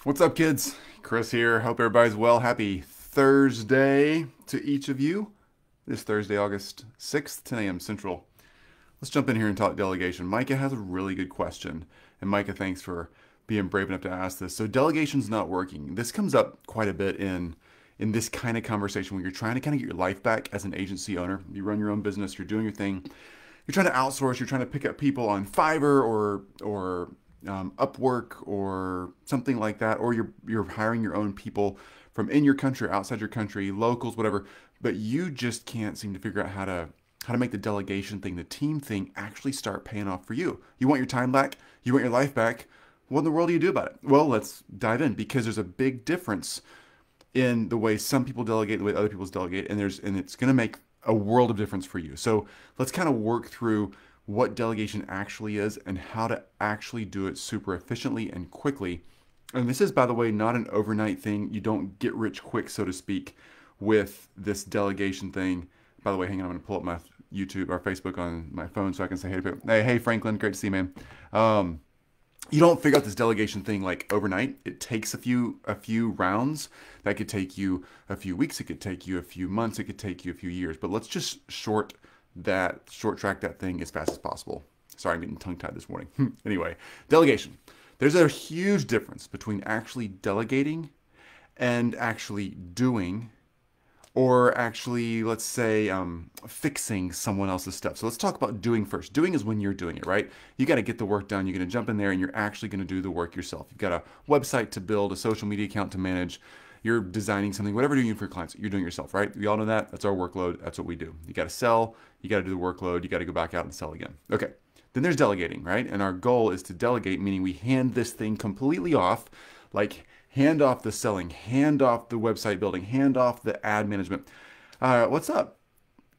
What's up, kids? Chris here. Hope everybody's well. Happy Thursday to each of you. This Thursday, August 6th, 10 a.m. Central. Let's jump in here and talk delegation. Micah has a really good question. And Micah, thanks for being brave enough to ask this. So delegation's not working. This comes up quite a bit in this kind of conversation when you're trying to kind of get your life back as an agency owner. You run your own business, you're doing your thing. You're trying to outsource, you're trying to pick up people on Fiverr or Upwork or something like that, or you're hiring your own people from in your country, outside your country, locals, whatever. But you just can't seem to figure out how to make the delegation thing, the team thing, actually start paying off for you. You want your time back, you want your life back. What in the world do you do about it? Well, let's dive in, because there's a big difference in the way some people delegate, the way other people delegate, and it's going to make a world of difference for you. So let's kind of work through what delegation actually is and how to actually do it super efficiently and quickly. And this is, by the way, not an overnight thing. You don't get rich quick, so to speak, with this delegation thing. By the way, hang on, I'm going to pull up my YouTube or Facebook on my phone so I can say hey Franklin, great to see you, man. You don't figure out this delegation thing like overnight. It takes a few rounds. That could take you a few weeks. It could take you a few months. It could take you a few years. But let's just short track that thing as fast as possible. Sorry, I'm getting tongue-tied this morning. Anyway, delegation. There's a huge difference between actually delegating and actually doing, or actually, let's say, fixing someone else's stuff. So let's talk about doing first. Doing is when you're doing it, right? You got to get the work done. You're going to jump in there and you're actually going to do the work yourself. You've got a website to build, a social media account to manage. You're designing something, whatever you're doing for your clients, you're doing it yourself, right? We all know that. That's our workload. That's what we do. You got to sell. You got to do the workload. You got to go back out and sell again. Okay. Then there's delegating, right? And our goal is to delegate, meaning we hand this thing completely off, like hand off the selling, hand off the website building, hand off the ad management. What's up,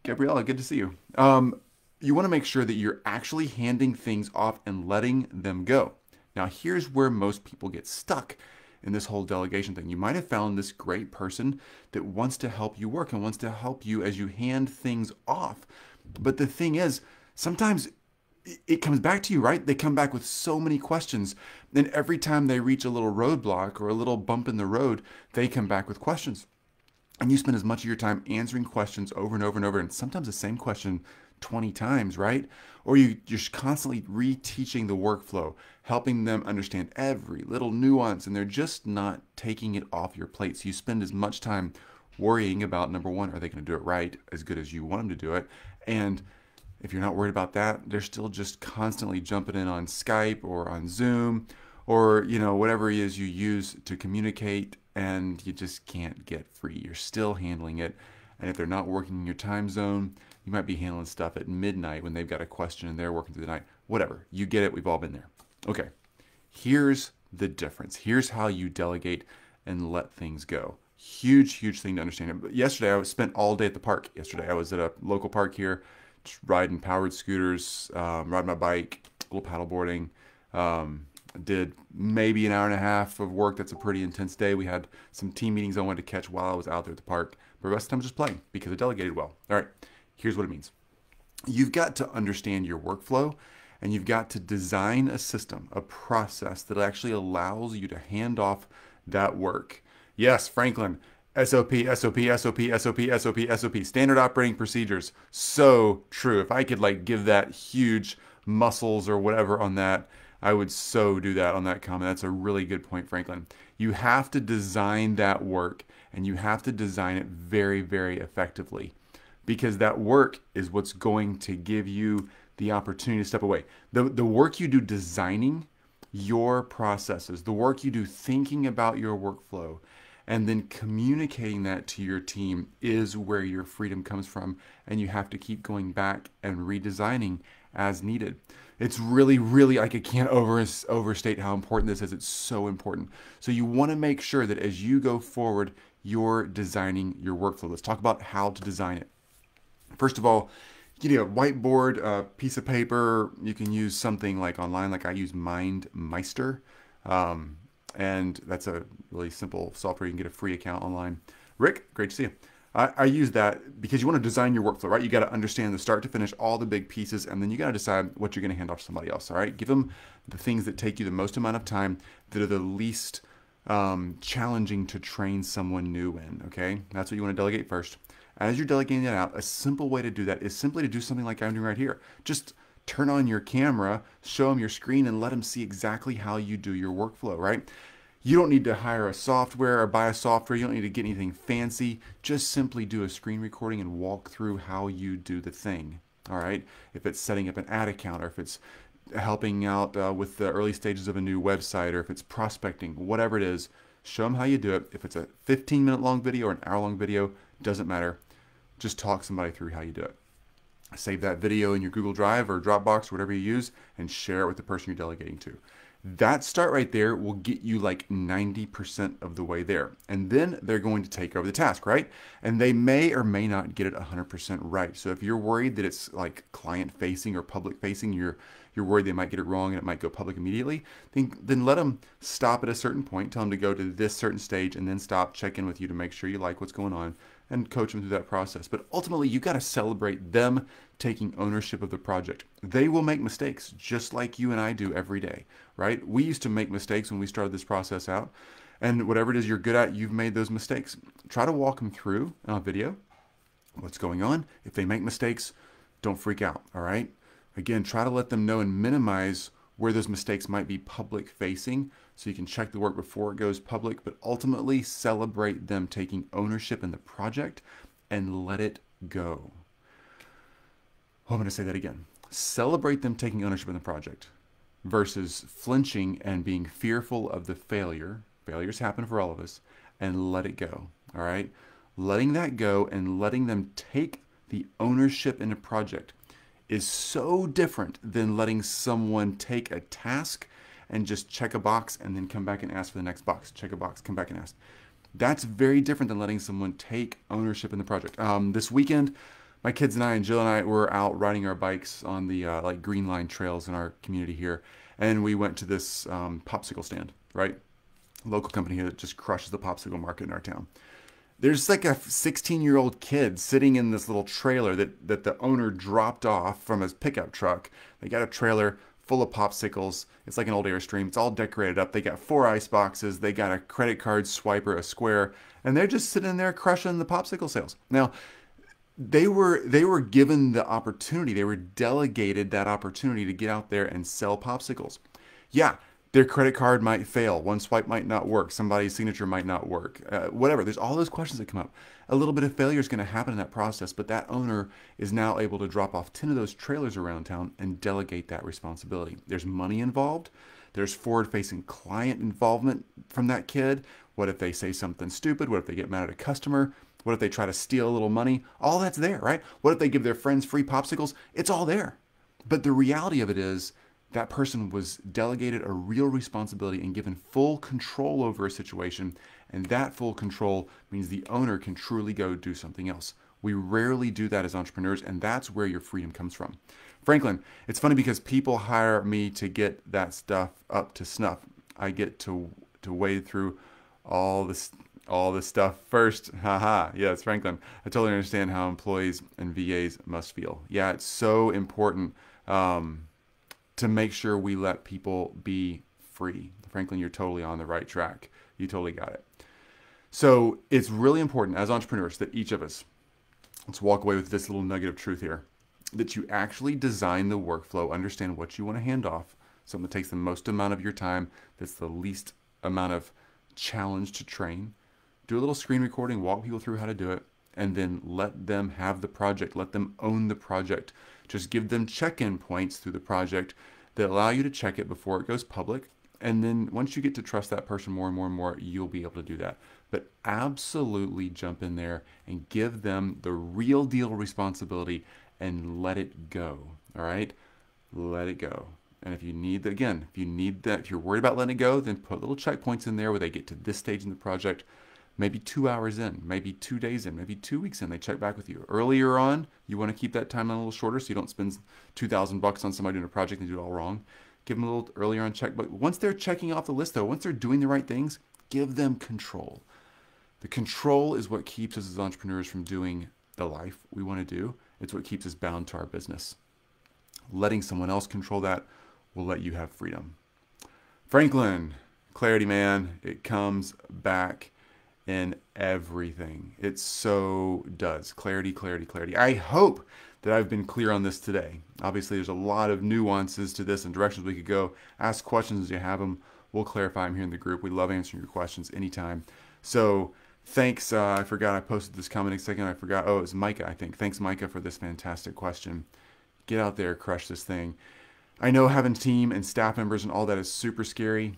Gabriella? Good to see you. You want to make sure that you're actually handing things off and letting them go. Now, here's where most people get stuck in this whole delegation thing. You might have found this great person that wants to help you work and wants to help you as you hand things off. But the thing is, sometimes it comes back to you, right? They come back with so many questions. And every time they reach a little roadblock or a little bump in the road, they come back with questions. And you spend as much of your time answering questions over and over and over, and sometimes the same question 20 times, right? Or you're just constantly reteaching the workflow, helping them understand every little nuance, and they're just not taking it off your plate. So you spend as much time worrying about, number one, are they going to do it right, as good as you want them to do it? And if you're not worried about that, they're still just constantly jumping in on Skype or on Zoom or, whatever it is you use to communicate, and you just can't get free. You're still handling it. And if they're not working in your time zone, you might be handling stuff at midnight when they've got a question and they're working through the night. Whatever. You get it. We've all been there. Okay. Here's the difference. Here's how you delegate and let things go. Huge, huge thing to understand. Yesterday, I spent all day at the park. Yesterday, I was at a local park here, just riding powered scooters, riding my bike, a little paddle boarding. Did maybe an hour and a half of work. That's a pretty intense day. We had some team meetings I wanted to catch while I was out there at the park. But the rest of the time, just playing because I delegated well. All right, here's what it means. You've got to understand your workflow, and you've got to design a system, a process that actually allows you to hand off that work. Yes, Franklin, SOP, SOP, SOP, SOP, SOP, SOP, standard operating procedures. So true. If I could give that huge muscles or whatever on that, I would so do that on that comment. That's a really good point, Franklin. You have to design that work, and you have to design it very, very effectively, because that work is what's going to give you the opportunity to step away. The work you do designing your processes, the work you do thinking about your workflow, and then communicating that to your team is where your freedom comes from, and you have to keep going back and redesigning as needed. It's really, really, I can't overstate how important this is. It's so important. So you want to make sure that as you go forward, you're designing your workflow. Let's talk about how to design it. First of all, you need a whiteboard, a piece of paper. You can use something like online, like I use MindMeister. And that's a really simple software. You can get a free account online. Rick, great to see you. I use that because you want to design your workflow, right? You got to understand the start to finish, all the big pieces, and then you got to decide what you're going to hand off to somebody else, all right? Give them the things that take you the most amount of time, that are the least challenging to train someone new in, okay? That's what you want to delegate first. As you're delegating that out, a simple way to do that is simply to do something like I'm doing right here. Just turn on your camera, show them your screen, and let them see exactly how you do your workflow, right? You don't need to hire a software or buy a software. You don't need to get anything fancy. Just simply do a screen recording and walk through how you do the thing, all right? If it's setting up an ad account, or if it's helping out with the early stages of a new website, or if it's prospecting, whatever it is, show them how you do it. If it's a 15-minute long video or an hour-long video, doesn't matter. Just talk somebody through how you do it. Save that video in your Google Drive or Dropbox, whatever you use, and share it with the person you're delegating to. That start right there will get you like 90% of the way there. And then they're going to take over the task, right? And they may or may not get it 100% right. So if you're worried that it's like client facing or public facing, you're worried they might get it wrong and it might go public immediately, then let them stop at a certain point, tell them to go to this certain stage, and then stop, check in with you to make sure you like what's going on, and coach them through that process. But ultimately, you got to celebrate them taking ownership of the project. They will make mistakes just like you and I do every day, right? We used to make mistakes when we started this process out, and whatever it is you're good at, you've made those mistakes. Try to walk them through on a video what's going on. If they make mistakes, don't freak out, all right? Again, try to let them know and minimize where those mistakes might be public facing, so you can check the work before it goes public, but ultimately celebrate them taking ownership in the project and let it go. Oh, I'm going to say that again. Celebrate them taking ownership in the project versus flinching and being fearful of the failure. Failures happen for all of us, and let it go. All right? Letting that go and letting them take the ownership in a project is so different than letting someone take a task and just check a box and then come back and ask for the next box. Check a box, come back and ask. That's very different than letting someone take ownership in the project. This weekend, my kids and I and Jill and I were out riding our bikes on the like green line trails in our community here, and we went to this popsicle stand, right? A local company here that just crushes the popsicle market in our town. There's like a 16-year-old kid sitting in this little trailer that the owner dropped off from his pickup truck. They got a trailer full of popsicles. It's like an old Airstream. It's all decorated up. They got 4 ice boxes. They got a credit card swiper, a square, and they're just sitting there crushing the popsicle sales. Now, they were given the opportunity. They were delegated that opportunity to get out there and sell popsicles. Yeah, their credit card might fail. One swipe might not work. Somebody's signature might not work. Whatever. There's all those questions that come up. A little bit of failure is going to happen in that process, but that owner is now able to drop off 10 of those trailers around town and delegate that responsibility. There's money involved. There's forward-facing client involvement from that kid. What if they say something stupid? What if they get mad at a customer? What if they try to steal a little money? All that's there, right? What if they give their friends free popsicles? It's all there. But the reality of it is, that person was delegated a real responsibility and given full control over a situation, and that full control means the owner can truly go do something else. We rarely do that as entrepreneurs, and that's where your freedom comes from. Franklin, it's funny because people hire me to get that stuff up to snuff. I get to wade through all this stuff first. Haha. Yes, Franklin. I totally understand how employees and VAs must feel. Yeah, it's so important to make sure we let people be free. Franklin, you're totally on the right track. You totally got it. So it's really important as entrepreneurs that each of us, let's walk away with this little nugget of truth here, that you actually design the workflow, understand what you want to hand off, something that takes the most amount of your time, that's the least amount of challenge to train. Do a little screen recording, walk people through how to do it, and then let them have the project. Let them own the project. Just give them check-in points through the project that allow you to check it before it goes public. And then once you get to trust that person more and more and more, you'll be able to do that. But absolutely jump in there and give them the real deal responsibility and let it go. All right? Let it go. And if you need that, again, if you're worried about letting it go, then put little checkpoints in there where they get to this stage in the project. Maybe 2 hours in, maybe 2 days in, maybe 2 weeks in, they check back with you. Earlier on, you want to keep that timeline a little shorter so you don't spend $2,000 on somebody doing a project and do it all wrong. Give them a little earlier on check. But once they're checking off the list, though, once they're doing the right things, give them control. The control is what keeps us as entrepreneurs from doing the life we want to do. It's what keeps us bound to our business. Letting someone else control that will let you have freedom. Franklin, clarity, man, it comes back in everything. It so does. Clarity, clarity, clarity. I hope that I've been clear on this today. Obviously, there's a lot of nuances to this and directions we could go. Ask questions as you have them. We'll clarify them here in the group. We love answering your questions anytime. So thanks. I forgot I posted this comment a second. I forgot. Oh, it was Micah, I think. Thanks, Micah, for this fantastic question. Get out there, crush this thing. I know having team and staff members and all that is super scary,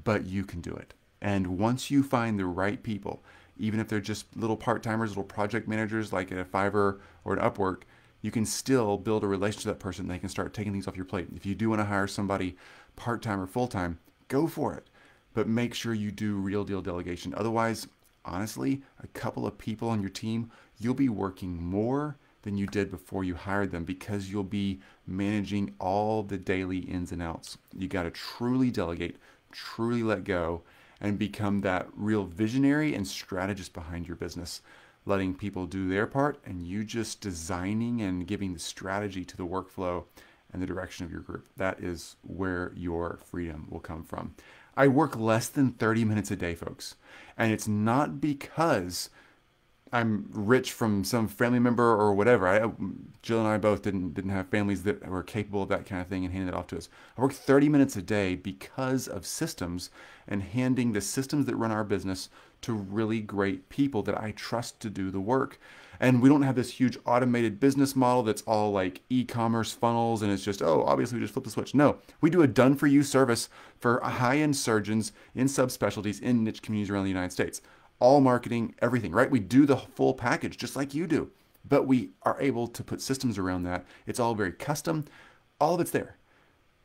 but you can do it. And once you find the right people, even if they're just little part-timers, little project managers like at a Fiverr or an Upwork, you can still build a relationship with that person. They can start taking things off your plate. If you do want to hire somebody part-time or full-time, go for it. But make sure you do real deal delegation. Otherwise, honestly, a couple of people on your team, you'll be working more than you did before you hired them because you'll be managing all the daily ins and outs. You got to truly delegate, truly let go, and become that real visionary and strategist behind your business, letting people do their part and you just designing and giving the strategy to the workflow and the direction of your group. That is where your freedom will come from. I work less than 30 minutes a day, folks. And it's not because I'm rich from some family member or whatever. Jill and I both didn't have families that were capable of that kind of thing and handing it off to us. I work 30 minutes a day because of systems and handing the systems that run our business to really great people that I trust to do the work. And we don't have this huge automated business model that's all like e-commerce funnels and it's just, oh, obviously we just flip the switch. No, we do a done-for-you service for high-end surgeons in subspecialties in niche communities around the United States. All marketing, everything, right? We do the full package just like you do, but we are able to put systems around that. It's all very custom. All of it's there,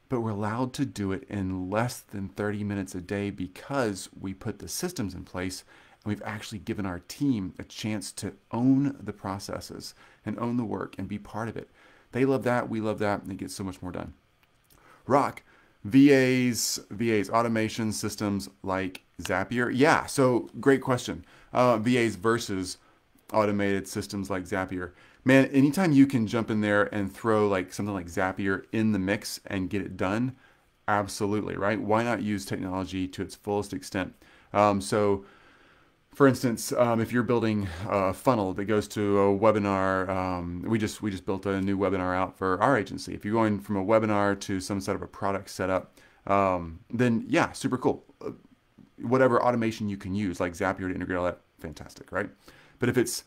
but we're allowed to do it in less than 30 minutes a day because we put the systems in place and we've actually given our team a chance to own the processes and own the work and be part of it. They love that. We love that. And they get so much more done. Rock. VAs, automation systems like Zapier. Yeah, so great question. VAs versus automated systems like Zapier. Man, anytime you can jump in there and throw like something like Zapier in the mix and get it done, absolutely, right? Why not use technology to its fullest extent? So for instance, if you're building a funnel that goes to a webinar, we just built a new webinar out for our agency. If you're going from a webinar to some sort of a product setup, then yeah, super cool. Whatever automation you can use, like Zapier to integrate all that, fantastic, right? But if it's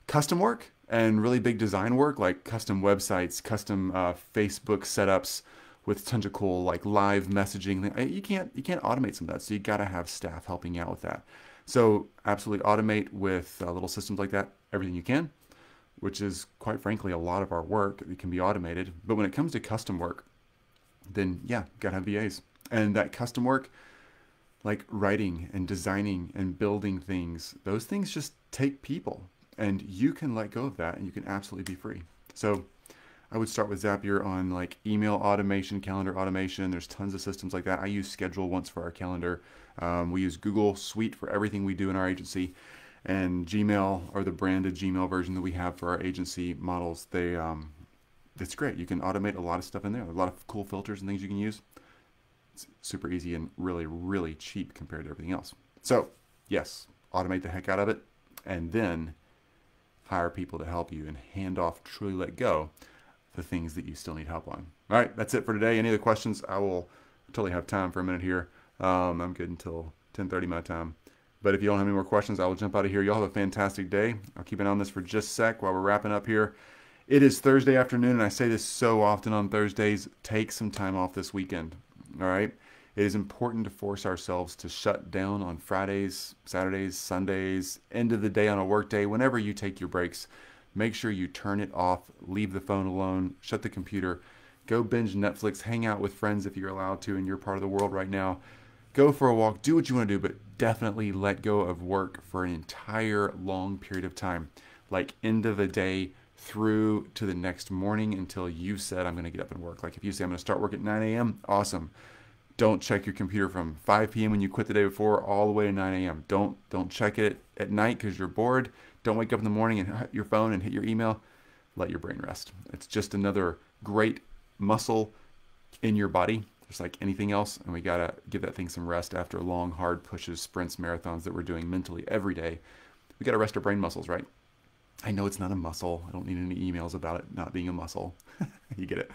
custom work and really big design work, like custom websites, custom Facebook setups with tons of cool like live messaging, you can't automate some of that. So you got to have staff helping out with that. So absolutely automate with little systems like that, everything you can, which is quite frankly a lot of our work that can be automated. But when it comes to custom work, then yeah, gotta have VAs. And that custom work, like writing and designing and building things, those things just take people. And you can let go of that and you can absolutely be free. So I would start with Zapier on like email automation, calendar automation. There's tons of systems like that. I use Schedule once for our calendar. We use Google Suite for everything we do in our agency, and Gmail, or the branded Gmail version that we have for our agency models. It's great. You can automate a lot of stuff in there. A lot of cool filters and things you can use. It's super easy and really, really cheap compared to everything else. So yes, automate the heck out of it, and then hire people to help you and hand off, truly let go the things that you still need help on. All right, that's it for today. Any other questions? I will totally have time for a minute here. I'm good until 10:30 my time. But if you don't have any more questions, I will jump out of here. Y'all have a fantastic day. I'll keep an eye on this for just a sec while we're wrapping up here. It is Thursday afternoon, and I say this so often on Thursdays. Take some time off this weekend, all right? It is important to force ourselves to shut down on Fridays, Saturdays, Sundays, end of the day on a work day, whenever you take your breaks. Make sure you turn it off, leave the phone alone, shut the computer, go binge Netflix, hang out with friends if you're allowed to in your part of the world right now. Go for a walk, do what you want to do, but definitely let go of work for an entire long period of time, like end of the day through to the next morning until you said, I'm going to get up and work. Like if you say, I'm going to start work at 9 a.m., awesome. Don't check your computer from 5 p.m. when you quit the day before all the way to 9 a.m. Don't check it at night because you're bored. Don't wake up in the morning and hit your phone and hit your email. Let your brain rest. It's just another great muscle in your body, just like anything else. And we got to give that thing some rest after long, hard pushes, sprints, marathons that we're doing mentally every day. We got to rest our brain muscles, right? I know it's not a muscle. I don't need any emails about it not being a muscle. You get it.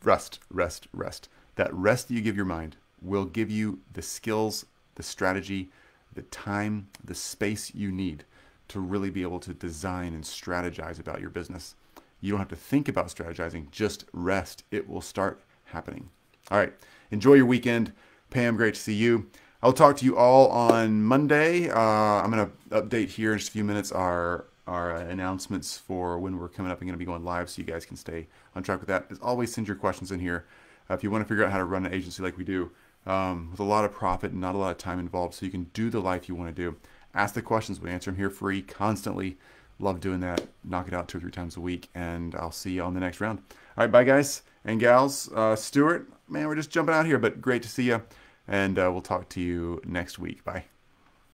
Rest, rest, rest. That rest that you give your mind will give you the skills, the strategy, the time, the space you need to really be able to design and strategize about your business. You don't have to think about strategizing, just rest. It will start happening. All right. Enjoy your weekend. Pam, great to see you. I'll talk to you all on Monday. I'm going to update here in just a few minutes our announcements for when we're coming up and going to be going live so you guys can stay on track with that. As always, send your questions in here. If you want to figure out how to run an agency like we do, with a lot of profit and not a lot of time involved so you can do the life you want to do, ask the questions. We answer them here free constantly. Love doing that. Knock it out 2 or 3 times a week, and I'll see you on the next round. All right, bye guys and gals. Stuart, man, we're just jumping out here, but great to see you, and we'll talk to you next week. Bye.